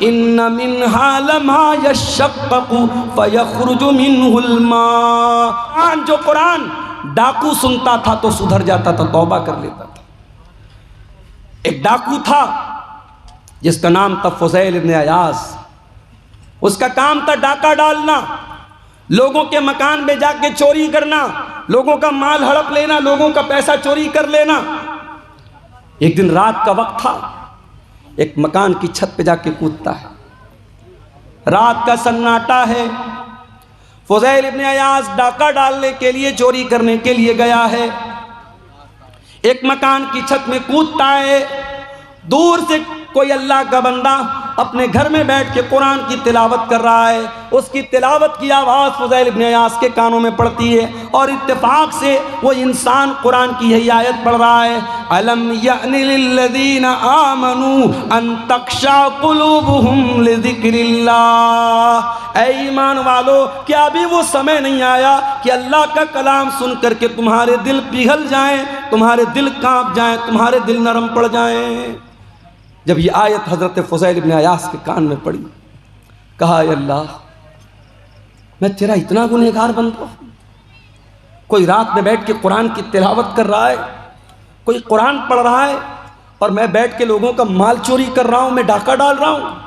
इन्न मिन्हा लमा यशक्ककु फयख्रुजु मिन्हुल मा। जो कुरान डाकू सुनता था तो सुधर जाता था, तौबा कर लेता था। एक डाकू था जिसका नाम था फुज़ैल इब्न अयाज़। उसका काम था डाका डालना, लोगों के मकान में जाके चोरी करना, लोगों का माल हड़प लेना, लोगों का पैसा चोरी कर लेना। एक दिन रात का वक्त था, एक मकान की छत पे जाके कूदता है। रात का सन्नाटा है। फुज़ैल इब्न अयाज़ डाका डालने के लिए, चोरी करने के लिए गया है। एक मकान की छत में कूदता है। दूर से कोई अल्लाह का बंदा अपने घर में बैठ के कुरान की तिलावत कर रहा है। उसकी तिलावत की आवाज़ फुज़ैल इब्न अयाज़ के कानों में पड़ती है और इत्तेफाक से वो इंसान कुरान की यही आयत पढ़ रहा है, अलम यअनि लिल्लज़ीना आमनू अन तख्शा कुलूबुहुम लिज़िक्रिल्लाह। ऐ ईमान वालो, क्या अभी वो समय नहीं आया कि अल्लाह का कलाम सुन करके तुम्हारे दिल पिघल जाएं, तुम्हारे दिल कांप जाएं, तुम्हारे दिल नरम पड़ जाएं। जब ये आयत हज़रत फुज़ैल इब्न अयाज़ के कान में पड़ी, कहा अल्लाह, मैं तेरा इतना गुनहगार बंदा हूँ। कोई रात में बैठ के कुरान की तिलावत कर रहा है, कोई कुरान पढ़ रहा है और मैं बैठ के लोगों का माल चोरी कर रहा हूँ, मैं डाका डाल रहा हूँ।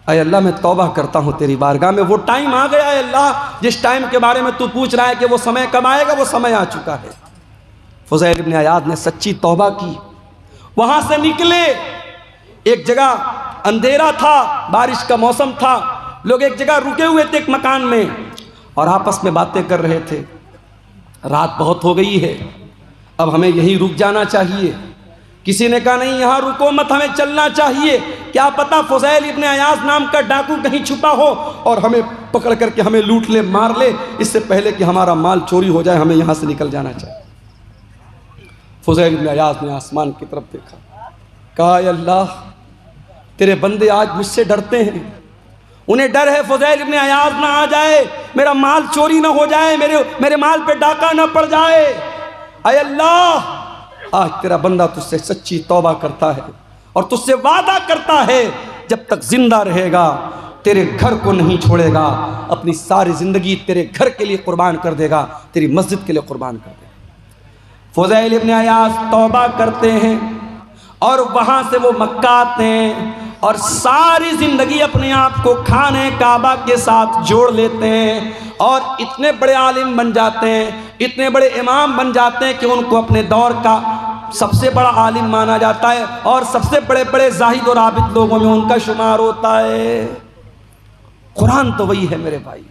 अय अल्लाह, मैं तौबा करता हूँ तेरी बारगाह में। वो टाइम आ गया है अल्लाह, जिस टाइम के बारे में तू पूछ रहा है कि वो समय कब आएगा, वो समय आ चुका है। फुज़ैल इब्न अयाज़ ने सच्ची तौबा की, वहाँ से निकले। एक जगह अंधेरा था, बारिश का मौसम था, लोग एक जगह रुके हुए थे एक मकान में और आपस में बातें कर रहे थे। रात बहुत हो गई है, अब हमें यहीं रुक जाना चाहिए। किसी ने कहा नहीं, यहाँ रुको मत, हमें चलना चाहिए। क्या पता फुज़ैल इब्न अयाज़ नाम का डाकू कहीं छुपा हो और हमें पकड़ करके हमें लूट ले, मार ले, इससे पहले कि हमारा माल चोरी हो जाए, हमें यहाँ से निकल जाना चाहिए। फुज़ैल इब्न अयाज़ ने आसमान की तरफ देखा, कहा अल्लाह, तेरे बंदे आज मुझसे डरते हैं। उन्हें डर है फुज़ैल इब्न अयाज़ ना आ जाए, मेरा माल चोरी ना हो जाए, मेरे माल पे डाका ना पड़ जाए। ऐ अल्लाह, आज तेरा बंदा तुझसे सच्ची तौबा करता है और तुझसे वादा करता है जब तक जिंदा रहेगा तेरे घर को नहीं छोड़ेगा, अपनी सारी ज़िंदगी तेरे घर के लिए कुर्बान कर देगा, तेरी मस्जिद के लिए कुर्बान कर देगा। फुज़ैल इब्न अयाज़ तौबा करते हैं और वहाँ से वो मक्का आते हैं और सारी ज़िंदगी अपने आप को खाने काबा के साथ जोड़ लेते हैं और इतने बड़े आलिम बन जाते हैं, इतने बड़े इमाम बन जाते हैं कि उनको अपने दौर का सबसे बड़ा आलिम माना जाता है और सबसे बड़े बड़े जाहिद और आबिद लोगों में उनका शुमार होता है। कुरान तो वही है मेरे भाई,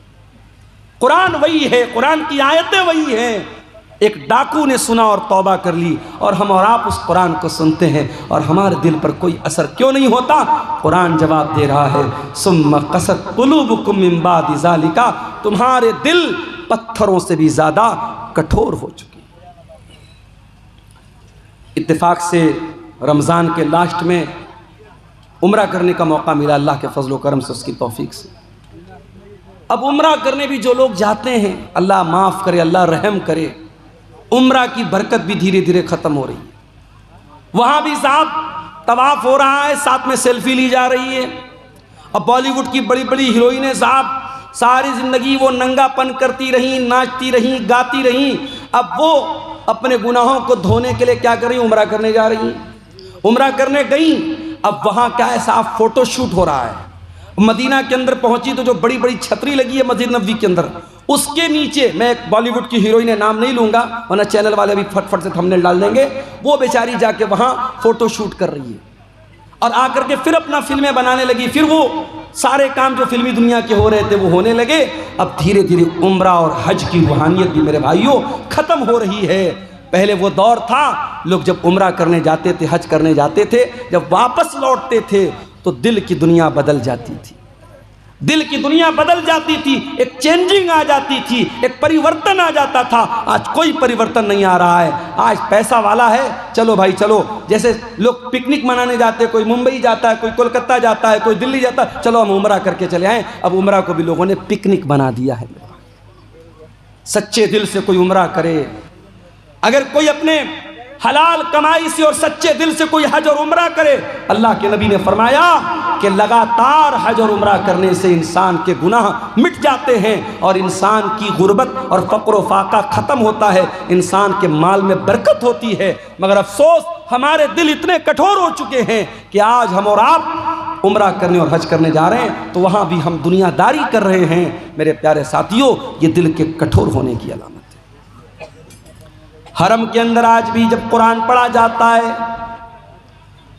कुरान वही है, कुरान की आयतें वही हैं। एक डाकू ने सुना और तौबा कर ली और हम और आप उस कुरान को सुनते हैं और हमारे दिल पर कोई असर क्यों नहीं होता? कुरान जवाब दे रहा है, सुम्मा क़सत क़ुलूबुकुम मिन बादि ज़ालिका, तुम्हारे दिल पत्थरों से भी ज़्यादा कठोर हो चुके। इत्तेफाक से रमज़ान के लास्ट में उम्रा करने का मौका मिला, अल्लाह के फजल व करम से, उसकी तौफीक से। अब उम्रा करने भी जो लोग जाते हैं, अल्लाह माफ़ करे, अल्लाह रहम करे, उम्रा की बरकत भी धीरे धीरे ख़त्म हो रही है। वहाँ भी साहब तवाफ़ हो रहा है, साथ में सेल्फी ली जा रही है। अब बॉलीवुड की बड़ी बड़ी हीरोइनें साहब सारी ज़िंदगी वो नंगापन करती रहीं, नाचती रहीं, गाती रहीं। अब वो अपने गुनाहों को धोने के लिए क्या कर रही, उम्रा करने जा रही हैं। उम्रा करने गई, अब वहाँ क्या है साहब, फ़ोटो शूट हो रहा है। मदीना के अंदर पहुंची तो जो बड़ी बड़ी छतरी लगी है मस्जिद नबवी के अंदर, उसके नीचे, मैं एक बॉलीवुड की हीरोइन नाम नहीं लूँगा वरना चैनल वाले भी फटफट से थंबनेल डाल देंगे, वो बेचारी जाके वहाँ फ़ोटो शूट कर रही है और आकर के फिर अपना फिल्में बनाने लगी। फिर वो सारे काम जो फिल्मी दुनिया के हो रहे थे वो होने लगे। अब धीरे धीरे उम्रा और हज की रूहानियत भी मेरे भाइयों ख़त्म हो रही है। पहले वो दौर था, लोग जब उम्रा करने जाते थे, हज करने जाते थे, जब वापस लौटते थे तो दिल की दुनिया बदल जाती थी, दिल की दुनिया बदल जाती थी, एक चेंजिंग आ जाती थी, एक परिवर्तन आ जाता था। आज कोई परिवर्तन नहीं आ रहा है। आज पैसा वाला है, चलो भाई चलो, जैसे लोग पिकनिक मनाने जाते हैं, कोई मुंबई जाता है, कोई कोलकाता जाता है, कोई दिल्ली जाता है, चलो हम उम्रा करके चले आए। अब उम्रा को भी लोगों ने पिकनिक बना दिया है। सच्चे दिल से कोई उम्रा करे। अगर कोई अपने हलाल कमाई से और सच्चे दिल से कोई हज और उम्रा करे, अल्लाह के नबी ने फरमाया कि लगातार हज और उम्रा करने से इंसान के गुनाह मिट जाते हैं और इंसान की गुर्बत और फ़क्र व फाका ख़त्म होता है, इंसान के माल में बरकत होती है। मगर अफसोस हमारे दिल इतने कठोर हो चुके हैं कि आज हम और आप उम्रा करने और हज करने जा रहे हैं तो वहाँ भी हम दुनियादारी कर रहे हैं। मेरे प्यारे साथियों, ये दिल के कठोर होने की अलामत है। हरम के अंदर आज भी जब कुरान पढ़ा जाता है,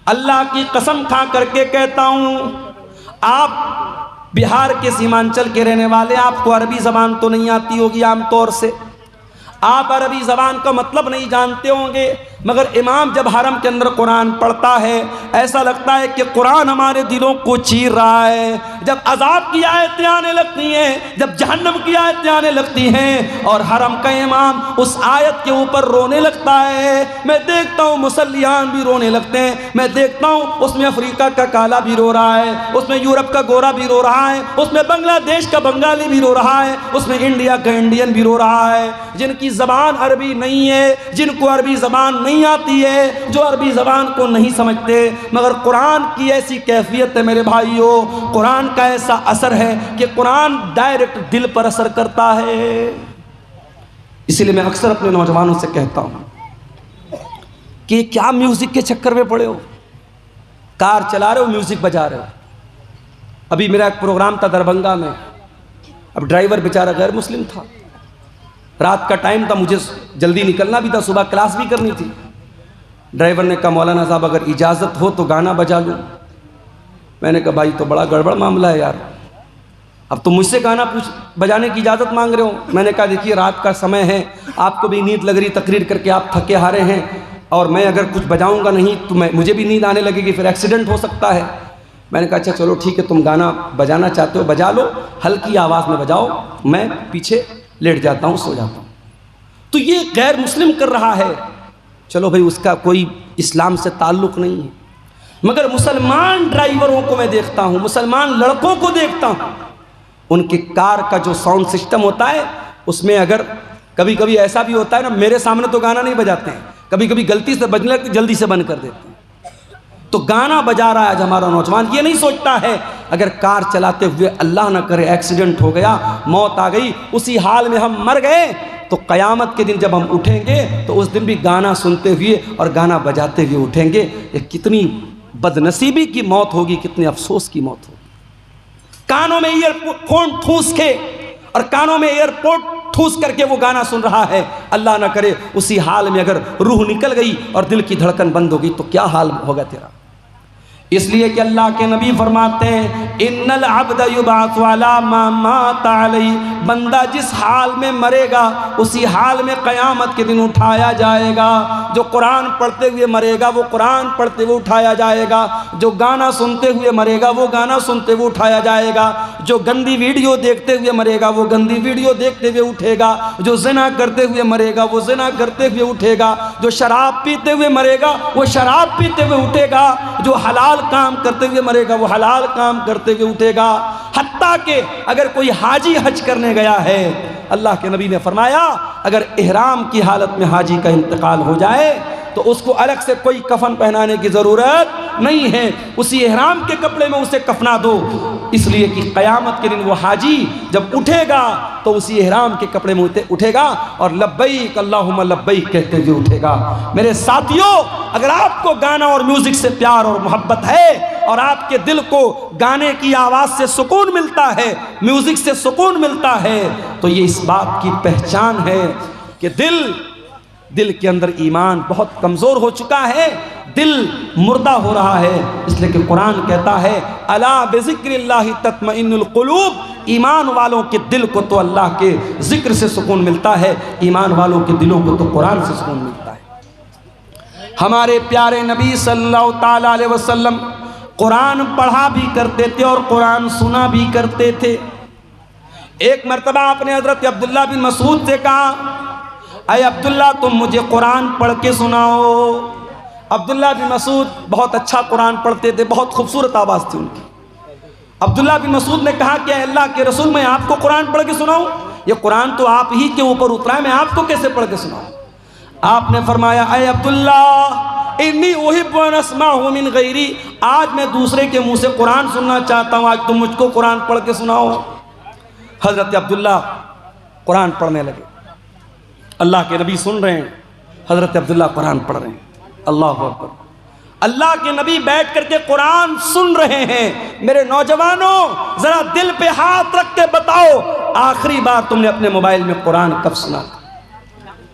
अल्लाह की कसम खा करके कहता हूँ, आप बिहार के सीमांचल के रहने वाले, आपको अरबी ज़बान तो नहीं आती होगी आमतौर से, आप अरबी ज़बान का मतलब नहीं जानते होंगे, मगर इमाम जब हरम के अंदर कुरान पढ़ता है ऐसा लगता है कि कुरान हमारे दिलों को चीर रहा है। जब अजाब की आयतें आने लगती हैं, जब जहन्नम की आयतें आने लगती हैं और हरम का इमाम उस आयत के ऊपर रोने लगता है, मैं देखता हूँ मुसल्लियान भी रोने लगते हैं, मैं देखता हूँ उसमें अफ्रीका का काला भी रो रहा है, उसमें यूरोप का गोरा भी रो रहा है, उसमें बांग्लादेश का बंगाली भी रो रहा है, उसमें इंडिया का इंडियन भी रो रहा है। जिनकी ज़बान अरबी नहीं है, जिनको अरबी ज़बान नहीं आती है, जो अरबी ज़बान को नहीं समझते, मगर कुरान की ऐसी कैफियत है मेरे भाइयों, कुरान का ऐसा असर है कि कुरान डायरेक्ट दिल पर असर करता है। इसीलिए मैं अक्सर अपने नौजवानों से कहता हूं कि क्या म्यूजिक के चक्कर में पड़े हो, कार चला रहे हो म्यूजिक बजा रहे हो। अभी मेरा एक प्रोग्राम था दरभंगा में, अब ड्राइवर बेचारा गैर मुस्लिम था, रात का टाइम था, मुझे जल्दी निकलना भी था, सुबह क्लास भी करनी थी। ड्राइवर ने कहा मौलाना साहब अगर इजाज़त हो तो गाना बजा लूँ। मैंने कहा भाई तो बड़ा गड़बड़ मामला है यार, अब तो मुझसे गाना बजाने की इजाज़त मांग रहे हो। मैंने कहा देखिए रात का समय है, आपको भी नींद लग रही, तकरीर करके आप थके हारे हैं, और मैं अगर कुछ बजाऊंगा नहीं तो मुझे भी नींद आने लगेगी, फिर एक्सीडेंट हो सकता है। मैंने कहा अच्छा चलो ठीक है, तुम गाना बजाना चाहते हो बजा लो, हल्की आवाज़ में बजाओ, मैं पीछे लेट जाता हूँ, सो जाता हूँ। तो ये गैर मुस्लिम कर रहा है, चलो भाई उसका कोई इस्लाम से ताल्लुक़ नहीं है, मगर मुसलमान ड्राइवरों को मैं देखता हूँ, मुसलमान लड़कों को देखता हूँ, उनके कार का जो साउंड सिस्टम होता है उसमें अगर कभी कभी ऐसा भी होता है ना, मेरे सामने तो गाना नहीं बजाते हैं, कभी कभी गलती से बजने लगते जल्दी से बंद कर देते हैं। तो गाना बजा रहा है आज हमारा नौजवान, ये नहीं सोचता है अगर कार चलाते हुए अल्लाह ना करे एक्सीडेंट हो गया, मौत आ गई, उसी हाल में हम मर गए, तो क़यामत के दिन जब हम उठेंगे तो उस दिन भी गाना सुनते हुए और गाना बजाते हुए उठेंगे। ये कितनी बदनसीबी की मौत होगी, कितने अफसोस की मौत होगी। कानों में ईयरफोन ठूस के और कानों में एयरपोर्ट ठूस करके वो गाना सुन रहा है, अल्लाह ना करे उसी हाल में अगर रूह निकल गई और दिल की धड़कन बंद हो गई तो क्या हाल होगा तेरा। इसलिए कि अल्लाह के नबी फरमाते हैं इन्नल अब्द युबाअसु अला मा मात अलैहि, बंदा जिस हाल में मरेगा उसी हाल में क़यामत के दिन उठाया जाएगा। जो कुरान पढ़ते हुए मरेगा वो कुरान पढ़ते हुए उठाया जाएगा, जो गाना सुनते हुए मरेगा वो गाना सुनते हुए उठाया जाएगा, जो गंदी वीडियो देखते हुए मरेगा वो गंदी वीडियो देखते हुए उठेगा, जो ज़िना करते हुए मरेगा वो ज़िना करते हुए उठेगा, जो शराब पीते हुए मरेगा वो शराब पीते हुए उठेगा, जो हलाल काम करते हुए मरेगा वो हलाल काम करते हुए उठेगा। हत्ता के अगर कोई हाजी हज करने गया है, अल्लाह के नबी ने फरमाया अगर इहराम की हालत में हाजी का इंतकाल हो जाए तो उसको अलग से कोई कफन पहनाने की ज़रूरत नहीं है, उसी इहराम के कपड़े में उसे कफना दो, इसलिए कि क़यामत के दिन वो हाजी जब उठेगा तो उसी इहराम के कपड़े में उठेगा और लब्बैक अल्लाहुम्मा लब्बैक कहते हुए उठेगा। मेरे साथियों, अगर आपको गाना और म्यूज़िक से प्यार और मोहब्बत है और आपके दिल को गाने की आवाज़ से सुकून मिलता है, म्यूज़िक से सुकून मिलता है, तो ये इस बात की पहचान है कि दिल के अंदर ईमान बहुत कमज़ोर हो चुका है, दिल मुर्दा हो रहा है। इसलिए कि कुरान कहता है अला बिज़िक्रिल्लाहि तत्मइन्नुल क़ुलूब, ईमान वालों के दिल को तो अल्लाह के ज़िक्र से सुकून मिलता है, ईमान वालों के दिलों को तो कुरान से सुकून मिलता है। हमारे प्यारे नबी सल्लल्लाहु ताला अलैहि वसल्लम कुरान पढ़ा भी करते थे और कुरान सुना भी करते थे। एक मरतबा आपने हज़रत अब्दुल्ला बिन मसूद से कहा अय अब्दुल्ला तुम मुझे कुरान पढ़ के सुनाओ। अब्दुल्ला बिन मसूद बहुत अच्छा कुरान पढ़ते थे, बहुत खूबसूरत आवाज़ थी उनकी। अब्दुल्ला बिन मसूद ने कहा कि अल्लाह के रसूल मैं आपको कुरान पढ़ के सुनाऊं? ये कुरान तो आप ही के ऊपर उतरा है, मैं आपको कैसे पढ़ के सुनाऊं? आपने फरमाया ऐ अब्दुल्ला इन्नी उहिब्बु अन अस्माअहु मिन गैरी, आज मैं दूसरे के मुंह से कुरान सुनना चाहता हूँ, आज तुम मुझको कुरान पढ़ के सुनाओ। हज़रत अब्दुल्ला कुरान पढ़ने लगे। अल्लाह के नबी सुन रहे हैं, हज़रत अब्दुल्ला कुरान पढ़ रहे हैं। अल्लाह अकबर। अल्लाह के नबी बैठ करके कुरान सुन रहे हैं। मेरे नौजवानों ज़रा दिल पे हाथ रख के बताओ, आखिरी बार तुमने अपने मोबाइल में कुरान कब सुना था?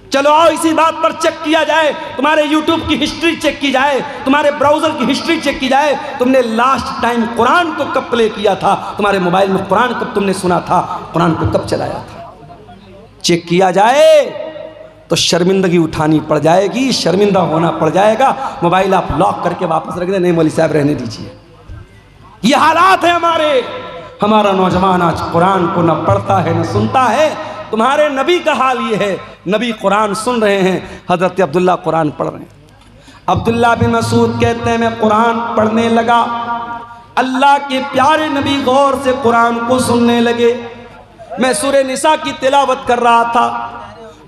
चलो आओ इसी बात पर चेक किया जाए, तुम्हारे यूट्यूब की हिस्ट्री चेक की जाए, तुम्हारे ब्राउज़र की हिस्ट्री चेक की जाए। तुमने लास्ट टाइम कुरान को कब प्ले किया था? तुम्हारे मोबाइल में कुरान कब तुमने सुना था? कुरान को कब चलाया था? चेक किया जाए तो शर्मिंदगी उठानी पड़ जाएगी, शर्मिंदा होना पड़ जाएगा। मोबाइल आप लॉक करके वापस रख दे, नहीं मौलवी साहब रहने दीजिए। ये हालात है हमारे। हमारा नौजवान आज कुरान को न पढ़ता है न सुनता है। तुम्हारे नबी का हाल ये है, नबी कुरान सुन रहे हैं, हज़रत अब्दुल्ला कुरान पढ़ रहे हैं। अब्दुल्ला बिन मसूद कहते हैं मैं कुरान पढ़ने लगा, अल्लाह के प्यारे नबी गौर से कुरान को सुनने लगे। मैं सूरह निसा की तिलावत कर रहा था।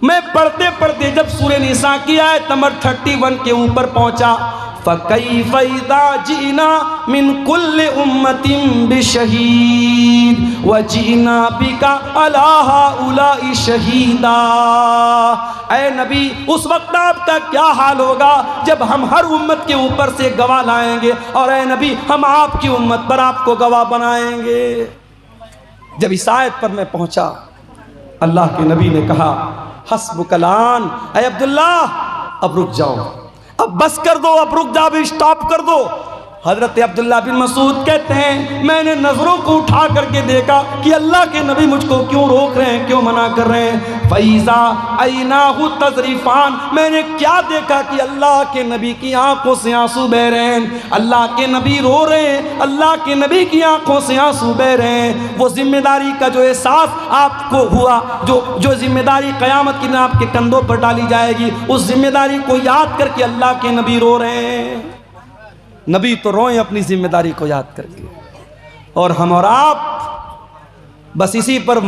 मैं पढ़ते पढ़ते जब सूरह निसा की आयत नंबर 31 के ऊपर पहुंचा, फ़कैफ़ इज़ा जीना मिन कुल्लि उम्मतिन बिशहीद व जीना बिका अला हाउलाई शहीदा। ऐ नबी उस वक्त आपका क्या हाल होगा जब हम हर उम्मत के ऊपर से गवाह लाएंगे, और ऐ नबी हम आपकी उम्मत पर आपको गवाह बनाएंगे। जब इस आयत पर मैं पहुंचा, अल्लाह के नबी ने कहा हस्बुकलान, ऐ अब्दुल्ला अब रुक जाओ, अब बस कर दो, अब रुक जाओ, स्टॉप कर दो। हज़रत अब्दुल्ला बिन मसूद कहते हैं मैंने नज़रों को उठा करके देखा कि अल्लाह के नबी मुझको क्यों रोक रहे हैं, क्यों मना कर रहे हैं। फ़ैज़ा ऐनाहु तज़रीफ़ान, मैंने क्या देखा कि अल्लाह के नबी की आंखों से आंसू बह रहे हैं। अल्लाह के नबी रो रहे हैं, अल्लाह के नबी की आंखों से आंसू बह रहे हैं। वो जिम्मेदारी का जो एहसास आपको हुआ, जो जिम्मेदारी क़यामत के दिन आपके कंधों पर डाली जाएगी, उस जिम्मेदारी को याद करके अल्लाह के नबी रो रहे हैं। नबी तो रोए अपनी जिम्मेदारी को याद करके, और हम और आप बस इसी पर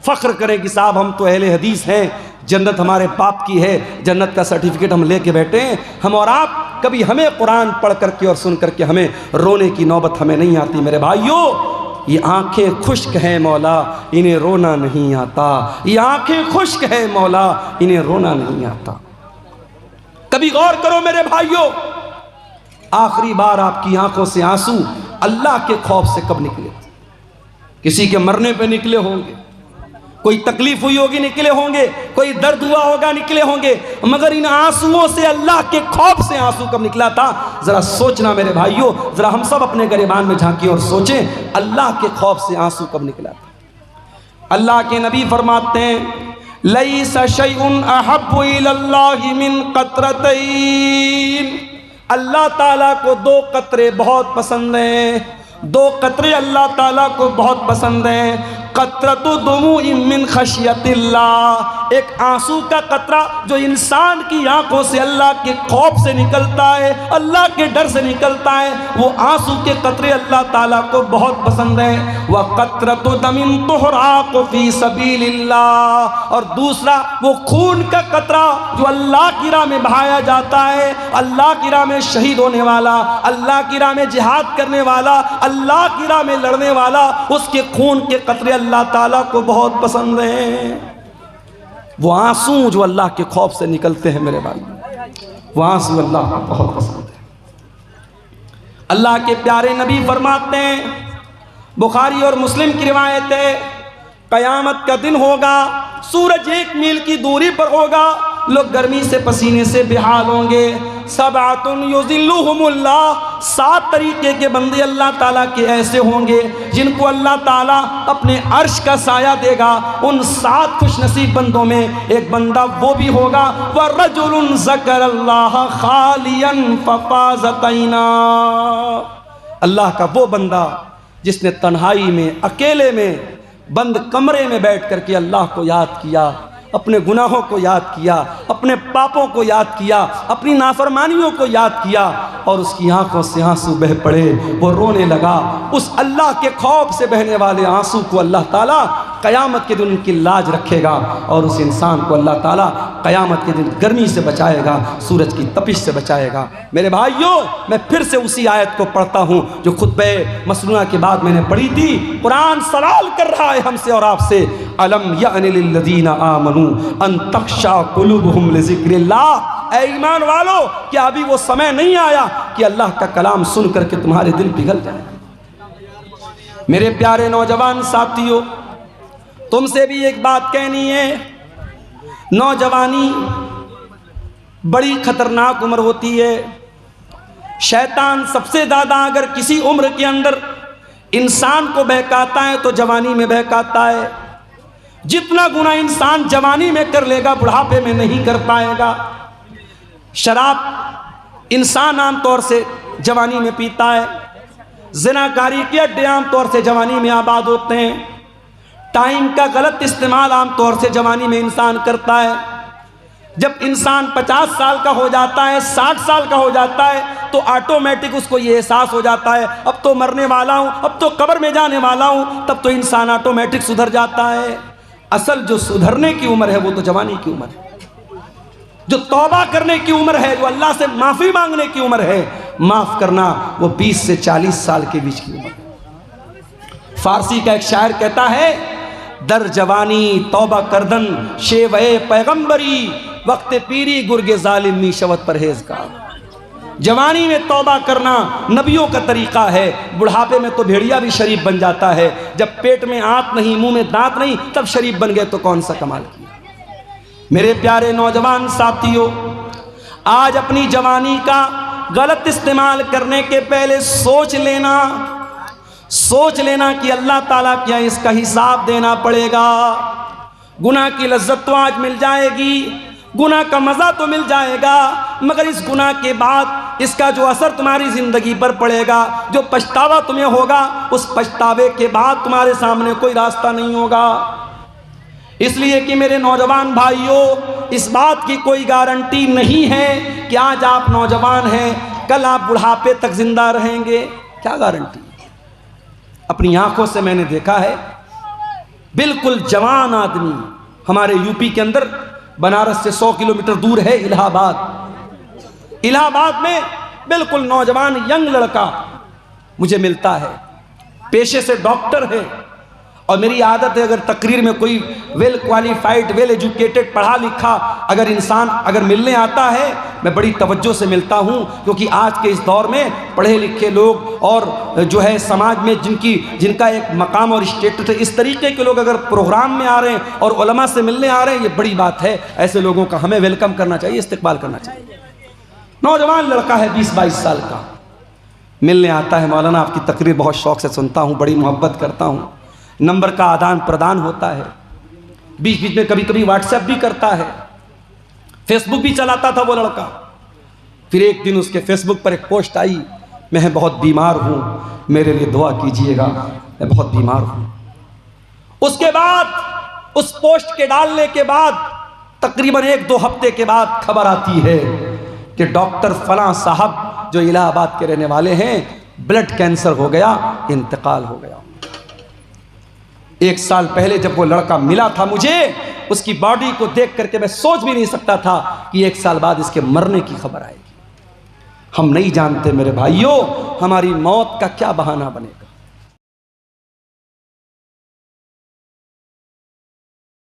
फख्र करें कि साहब हम तो अहले हदीस हैं, जन्नत हमारे बाप की है, जन्नत का सर्टिफिकेट हम लेके बैठे हैं। हम और आप कभी हमें कुरान पढ़ करके और सुन करके हमें रोने की नौबत हमें नहीं आती। मेरे भाइयों, ये आंखें खुश्क हैं मौला, इन्हें रोना नहीं आता। ये आंखें खुश्क हैं मौला, इन्हें रोना नहीं आता। कभी गौर करो मेरे भाइयों, आखिरी बार आपकी आंखों से आंसू अल्लाह के खौफ से कब निकले? किसी के मरने पे निकले होंगे, कोई तकलीफ हुई होगी निकले होंगे, कोई दर्द हुआ होगा निकले होंगे, मगर इन आंसुओं से अल्लाह के खौफ से आंसू कब निकला था? जरा सोचना मेरे भाइयों, जरा हम सब अपने गिरबान में झांकिए और सोचें अल्लाह के खौफ से आंसू कब निकला था। अल्लाह के नबी फरमाते हैं लैसा शैउन अहब्बु इलल्लाहि मिन क़त्रतैन, अल्लाह ताला को दो कतरे बहुत पसंद हैं, दो कतरे अल्लाह ताला को बहुत पसंद हैं। कतरतु दुमूइ मिन खशियतिल्लाह, एक आंसू का कतरा जो इंसान की आंखों से अल्लाह के खौफ से निकलता है, अल्लाह के डर से निकलता है, वो आंसू के कतरे अल्लाह ताला को बहुत पसंद हैं। वह कतरतु दमिन तुहराक़ु फी सबीलिल्लाह, और दूसरा वो खून का कतरा जो अल्लाह की राह में बहाया जाता है, अल्लाह की राह में शहीद होने वाला, अल्लाह की राह में जिहाद करने वाला, अल्लाह की राह में लड़ने वाला, उसके खून के कतरे अल्लाह ताला को बहुत पसंद हैं। वो आंसू जो अल्लाह के खौफ से निकलते हैं मेरे भाई, वो आंसू अल्लाह को बहुत पसंद है। अल्लाह के प्यारे नबी फरमाते हैं, बुखारी और मुस्लिम की रिवायत है, क़यामत का दिन होगा, सूरज 1 मील की दूरी पर होगा, लोग गर्मी से पसीने से बेहाल होंगे। सबअतुन युज़िल्लुहुमुल्लाह, 7 तरीके के बंदे अल्लाह ताला के ऐसे होंगे जिनको अल्लाह ताला अपने अर्श का साया देगा। उन 7 खुशनसीब बंदों में एक बंदा वो भी होगा, वरजुलुन ज़करल्लाह खालियन फफ़ाज़त ऐना, अल्लाह का वो बंदा जिसने तन्हाई में, अकेले में, बंद कमरे में बैठ कर के अल्लाह को याद किया, अपने गुनाहों को याद किया, अपने पापों को याद किया, अपनी नाफरमानियों को याद किया, और उसकी आंखों से आंसू बह पड़े, वो रोने लगा। उस अल्लाह के खौफ से बहने वाले आंसू को अल्लाह ताला क़यामत के दिन उनकी लाज रखेगा और उस इंसान को अल्लाह ताला क़यामत के दिन गर्मी से बचाएगा, सूरज की तपिश से बचाएगा। मेरे भाइयों, मैं फिर से उसी आयत को पढ़ता हूँ जो खुतबे मसनूआ के बाद मैंने पढ़ी थी। कुरान सवाल कर रहा है हमसे और आपसे, अलम यअनि लिल्लज़ीना आमनू अन तख़शा क़ुलूबुहुम लिज़िक्रिल्लाह। ऐ ईमान वालों, क्या अभी वो समय नहीं आया कि अल्लाह का कलाम सुन करके तुम्हारे दिल पिघल जाए? मेरे प्यारे नौजवान साथियों, तुमसे भी एक बात कहनी है। नौजवानी बड़ी खतरनाक उम्र होती है। शैतान सबसे ज़्यादा अगर किसी उम्र के अंदर इंसान को बहकाता है तो जवानी में बहकाता है। जितना गुनाह इंसान जवानी में कर लेगा बुढ़ापे में नहीं कर पाएगा। शराब इंसान आमतौर से जवानी में पीता है। ज़िनाकारी के अड्डे आमतौर से जवानी में आबाद होते हैं। टाइम का गलत इस्तेमाल आमतौर से जवानी में इंसान करता है। जब इंसान 50 साल का हो जाता है, 60 साल का हो जाता है, तो ऑटोमेटिक उसको ये एहसास हो जाता है अब तो मरने वाला हूँ, अब तो कब्र में जाने वाला हूँ। तब तो इंसान ऑटोमेटिक सुधर जाता है। असल जो सुधरने की उम्र है वो तो जवानी की उम्र है। जो तौबा करने की उम्र है, जो अल्लाह से माफ़ी मांगने की उम्र है, माफ़ करना, वो 20 से 40 साल के बीच की उम्र है। फारसी का एक शायर कहता है, दर जवानी तौबा करदन शेवे पैगंबरी वक्त पीरी गुर्गे जालिमी शवत परहेज़गार। जवानी में तौबा करना नबियों का तरीक़ा है। बुढ़ापे में तो भेड़िया भी शरीफ बन जाता है। जब पेट में आंत नहीं, मुंह में दांत नहीं, तब शरीफ बन गए तो कौन सा कमाल किया। मेरे प्यारे नौजवान साथियों, आज अपनी जवानी का गलत इस्तेमाल करने के पहले सोच लेना कि अल्लाह ताला क्या इसका हिसाब देना पड़ेगा। गुनाह की लज्जत तो आज मिल जाएगी, गुनाह का मज़ा तो मिल जाएगा, मगर इस गुनाह के बाद इसका जो असर तुम्हारी ज़िंदगी पर पड़ेगा, जो पछतावा तुम्हें होगा, उस पछतावे के बाद तुम्हारे सामने कोई रास्ता नहीं होगा। इसलिए कि मेरे नौजवान भाइयों, इस बात की कोई गारंटी नहीं है कि आज आप नौजवान हैं, कल आप बुढ़ापे तक जिंदा रहेंगे। क्या गारंटी? अपनी आंखों से मैंने देखा है, बिल्कुल जवान आदमी, हमारे यूपी के अंदर बनारस से 100 किलोमीटर दूर है इलाहाबाद। इलाहाबाद में बिल्कुल नौजवान यंग लड़का मुझे मिलता है, पेशे से डॉक्टर है। और मेरी आदत है, अगर तकरीर में कोई वेल क्वालिफाइड, वेल एजुकेटेड, पढ़ा लिखा अगर इंसान अगर मिलने आता है, मैं बड़ी तवज्जो से मिलता हूँ, क्योंकि आज के इस दौर में पढ़े लिखे लोग और जो है समाज में जिनका एक मकाम और स्टेटस है, इस तरीके के लोग अगर प्रोग्राम में आ रहे हैं और उलमा से मिलने आ रहे हैं, ये बड़ी बात है। ऐसे लोगों का हमें वेलकम करना चाहिए, इस्तकबाल करना चाहिए। नौजवान लड़का है 20-22 साल का, मिलने आता है, मौलाना आपकी तकरीर बहुत शौक़ से सुनता हूँ, बड़ी मोहब्बत करता हूँ। नंबर का आदान प्रदान होता है, बीच बीच में कभी कभी व्हाट्सएप भी करता है, फेसबुक भी चलाता था वो लड़का। फिर एक दिन उसके फेसबुक पर एक पोस्ट आई, मैं बहुत बीमार हूँ, मेरे लिए दुआ कीजिएगा, मैं बहुत बीमार हूँ। उसके बाद उस पोस्ट के डालने के बाद तकरीबन 1-2 हफ्ते के बाद खबर आती है कि डॉक्टर फलां साहब जो इलाहाबाद के रहने वाले हैं, ब्लड कैंसर हो गया, इंतकाल हो गया। 1 साल पहले जब वो लड़का मिला था मुझे, उसकी बॉडी को देख करके मैं सोच भी नहीं सकता था कि 1 साल बाद इसके मरने की खबर आएगी। हम नहीं जानते मेरे भाइयों, हमारी मौत का क्या बहाना बनेगा।